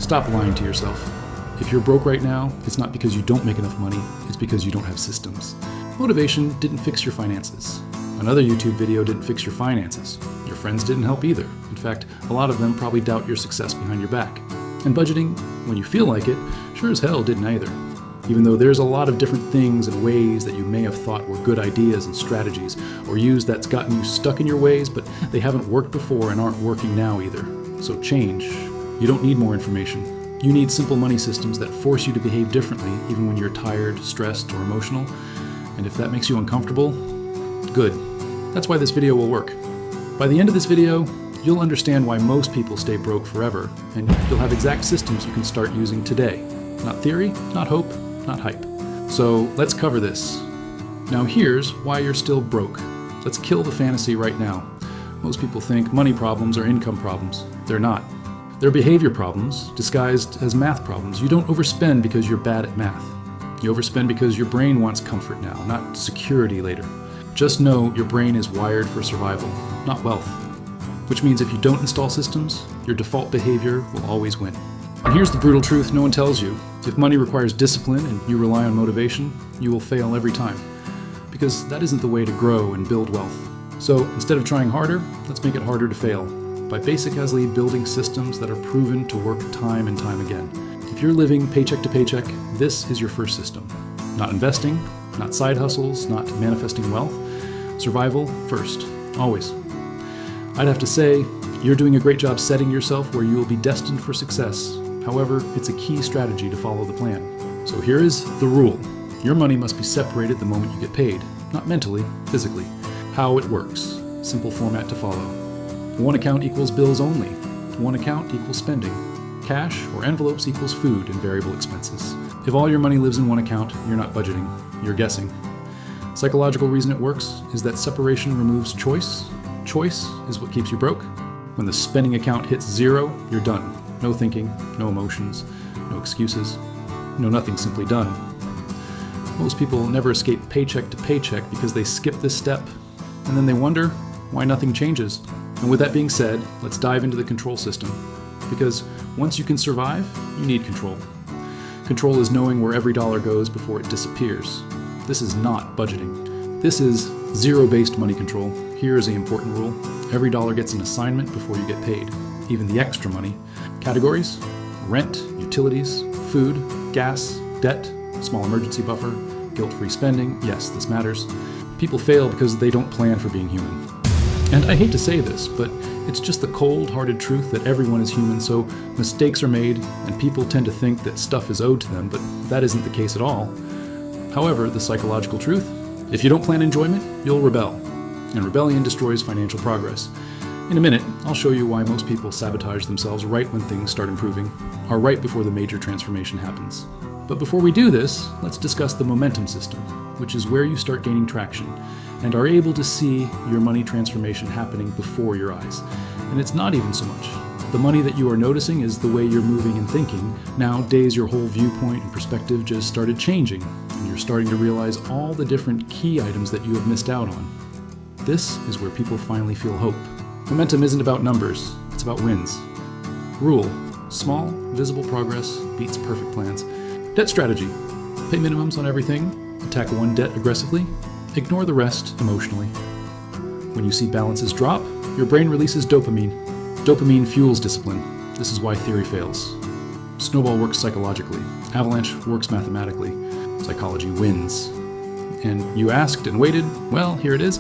Stop lying to yourself. If you're broke right now, it's not because you don't make enough money, it's because you don't have systems. Motivation didn't fix your finances. Another YouTube video didn't fix your finances. Your friends didn't help either. In fact, a lot of them probably doubt your success behind your back. And budgeting, when you feel like it, sure as hell didn't either. Even though there's a lot of different things and ways that you may have thought were good ideas and strategies, or used that's gotten you stuck in your ways, but they haven't worked before and aren't working now either. So change. You don't need more information. You need simple money systems that force you to behave differently even when you're tired, stressed, or emotional. And if that makes you uncomfortable, good. That's why this video will work. By the end of this video, you'll understand why most people stay broke forever, and you'll have exact systems you can start using today. Not theory, not hope, not hype. So let's cover this. Now here's why you're still broke. Let's kill the fantasy right now. Most people think money problems are income problems. They're not. They're behavior problems disguised as math problems. You don't overspend because you're bad at math. You overspend because your brain wants comfort now, not security later. Just know your brain is wired for survival, not wealth. Which means if you don't install systems, your default behavior will always win. And here's the brutal truth no one tells you. If money requires discipline and you rely on motivation, you will fail every time. Because that isn't the way to grow and build wealth. So instead of trying harder, let's make it harder to fail by basically building systems that are proven to work time and time again. If you're living paycheck to paycheck, this is your first system. Not investing, not side hustles, not manifesting wealth. Survival first, always. I'd have to say, you're doing a great job setting yourself where you will be destined for success. However, it's a key strategy to follow the plan. So here is the rule. Your money must be separated the moment you get paid, not mentally, physically. How it works. Simple format to follow. One account equals bills only. One account equals spending. Cash or envelopes equals food and variable expenses. If all your money lives in one account, you're not budgeting, you're guessing. Psychological reason it works is that separation removes choice. Choice is what keeps you broke. When the spending account hits zero, you're done. No thinking, no emotions, no excuses, no nothing, simply done. Most people never escape paycheck to paycheck because they skip this step, and then they wonder why nothing changes. And with that being said, let's dive into the control system. Because once you can survive, you need control. Control is knowing where every dollar goes before it disappears. This is not budgeting. This is zero-based money control. Here is the important rule. Every dollar gets an assignment before you get paid, even the extra money. Categories: rent, utilities, food, gas, debt, small emergency buffer, guilt-free spending. Yes, this matters. People fail because they don't plan for being human. And I hate to say this, but it's just the cold-hearted truth that everyone is human, so mistakes are made, and people tend to think that stuff is owed to them, but that isn't the case at all. However, the psychological truth: if you don't plan enjoyment, you'll rebel. And rebellion destroys financial progress. In a minute, I'll show you why most people sabotage themselves right when things start improving, or right before the major transformation happens. But before we do this, let's discuss the momentum system, which is where you start gaining traction and are able to see your money transformation happening before your eyes. And it's not even so much. The money that you are noticing is the way you're moving and thinking. Nowadays, your whole viewpoint and perspective just started changing, and you're starting to realize all the different key items that you have missed out on. This is where people finally feel hope. Momentum isn't about numbers, it's about wins. Rule: small, visible progress beats perfect plans. Debt strategy: pay minimums on everything, attack one debt aggressively, ignore the rest emotionally. When you see balances drop, your brain releases dopamine. Dopamine fuels discipline. This is why theory fails. Snowball works psychologically. Avalanche works mathematically. Psychology wins. And you asked and waited, well, here it is.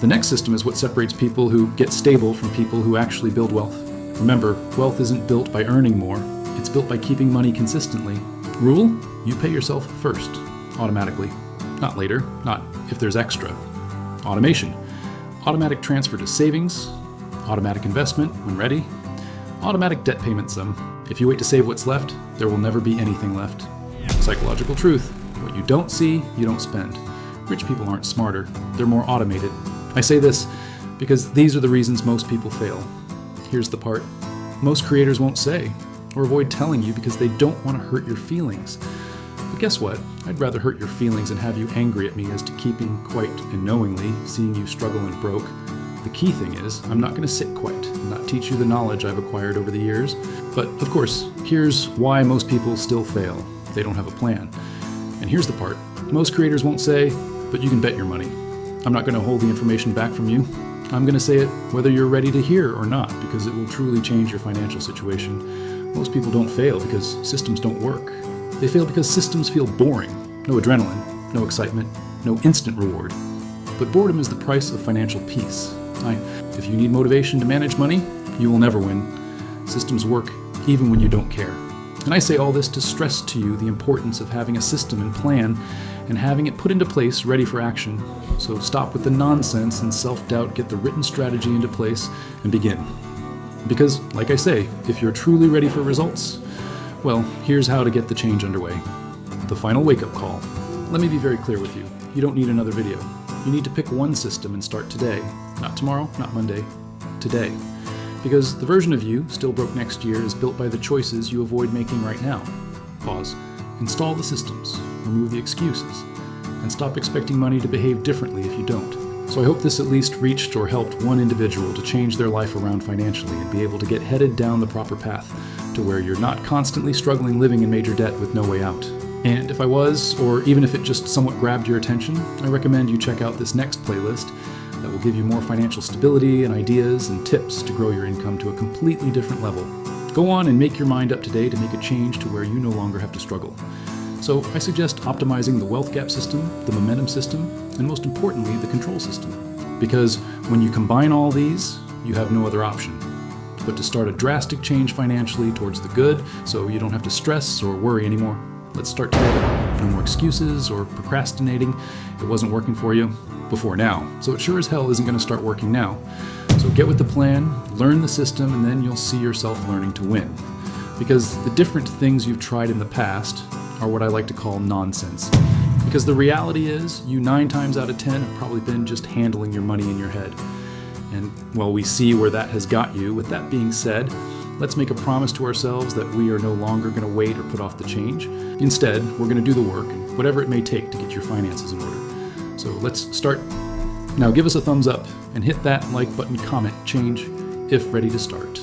The next system is what separates people who get stable from people who actually build wealth. Remember, wealth isn't built by earning more, it's built by keeping money consistently. Rule: you pay yourself first, automatically. Not later, not if there's extra. Automation: automatic transfer to savings, automatic investment when ready, automatic debt payment sum. If you wait to save what's left, there will never be anything left. Psychological truth: what you don't see, you don't spend. Rich people aren't smarter, they're more automated. I say this because these are the reasons most people fail. Here's the part: most creators won't say or avoid telling you because they don't want to hurt your feelings. But guess what? I'd rather hurt your feelings and have you angry at me as to keeping quite and knowingly seeing you struggle and broke The key thing is, I'm not going to sit quiet and not teach you the knowledge I've acquired over the years. But of course, here's why most people still fail. They don't have a plan. And here's the part. Most creators won't say, but you can bet your money. I'm not going to hold the information back from you. I'm going to say it whether you're ready to hear or not, because it will truly change your financial situation. Most people don't fail because systems don't work. They fail because systems feel boring. No adrenaline, no excitement, no instant reward. But boredom is the price of financial peace. If you need motivation to manage money, you will never win. Systems work even when you don't care. And I say all this to stress to you the importance of having a system and plan and having it put into place ready for action. So stop with the nonsense and self-doubt, get the written strategy into place, and begin. Because, like I say, if you're truly ready for results, well, here's how to get the change underway. The final wake-up call. Let me be very clear with you. You don't need another video. You need to pick one system and start today. Not tomorrow, not Monday, today. Because the version of you, still broke next year, is built by the choices you avoid making right now. Pause. Install the systems. Remove the excuses. And stop expecting money to behave differently if you don't. So I hope this at least reached or helped one individual to change their life around financially and be able to get headed down the proper path to where you're not constantly struggling living in major debt with no way out. And if I was, or even if it just somewhat grabbed your attention, I recommend you check out this next playlist that will give you more financial stability and ideas and tips to grow your income to a completely different level. Go on and make your mind up today to make a change to where you no longer have to struggle. So I suggest optimizing the wealth gap system, the momentum system, and most importantly, the control system. Because when you combine all these, you have no other option but to start a drastic change financially towards the good so you don't have to stress or worry anymore. Let's start today. No more excuses or procrastinating. It wasn't working for you before now, so it sure as hell isn't going to start working now. So get with the plan, learn the system, and then you'll see yourself learning to win. Because the different things you've tried in the past are what I like to call nonsense. Because the reality is, you 9 times out of 10 have probably been just handling your money in your head. And, well, we see where that has got you. With that being said, let's make a promise to ourselves that we are no longer going to wait or put off the change. Instead, we're going to do the work, whatever it may take to get your finances in order. So let's start. Now give us a thumbs up and hit that like button, comment, change if ready to start.